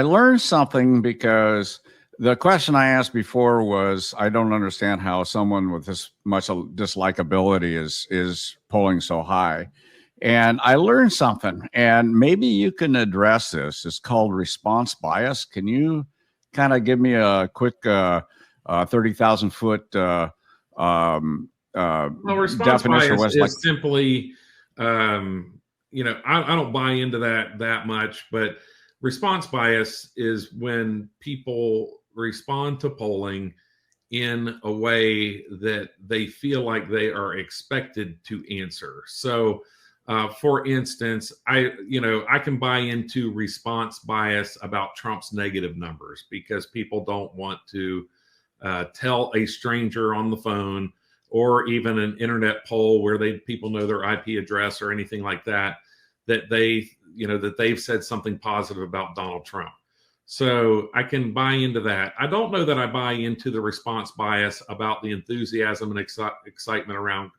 I learned something because the question I asked before was, I don't understand how someone with this much dislikability is polling so high. And I learned something, and maybe you can address this. It's called response bias. Can you kind of give me a quick 30,000 foot Well, response definition of bias what's like? is simply, I don't buy into that much, but response bias is when people respond to polling in a way that they feel like they are expected to answer. So, for instance, I can buy into response bias about Trump's negative numbers because people don't want to tell a stranger on the phone or even an internet poll where people know their IP address or anything like that, that they've said something positive about Donald Trump. So I can buy into that. I don't know that I buy into the response bias about the enthusiasm and excitement around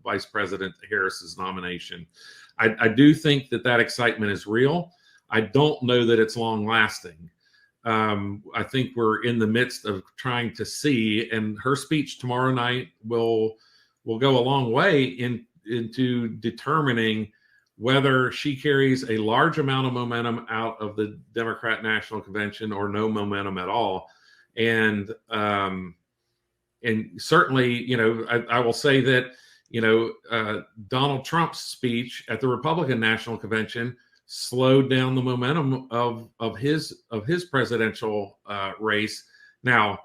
Vice President Harris's nomination. I do think that excitement is real. I don't know that it's long lasting. I think we're in the midst of trying to see, and her speech tomorrow night will go a long way into determining whether she carries a large amount of momentum out of the Democrat National Convention or no momentum at all. And certainly, I will say that, Donald Trump's speech at the Republican National Convention slowed down the momentum of his presidential race. Now,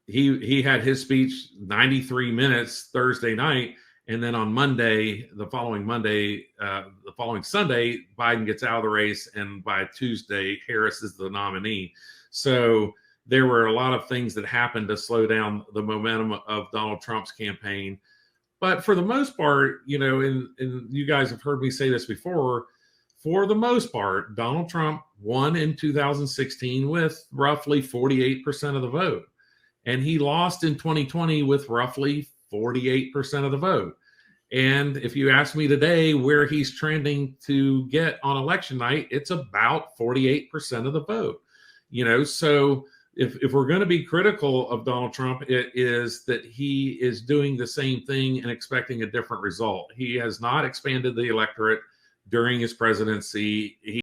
he had his speech 93 minutes Thursday night, and then on the following Sunday, Biden gets out of the race, and by Tuesday, Harris is the nominee. So there were a lot of things that happened to slow down the momentum of Donald Trump's campaign. But for the most part, and you guys have heard me say this before, for the most part, Donald Trump won in 2016 with roughly 48% of the vote. And he lost in 2020 with roughly 48% of the vote. And if you ask me today where he's trending to get on election night, it's about 48% of the vote. So if we're going to be critical of Donald Trump, it is that he is doing the same thing and expecting a different result. He has not expanded the electorate during his presidency.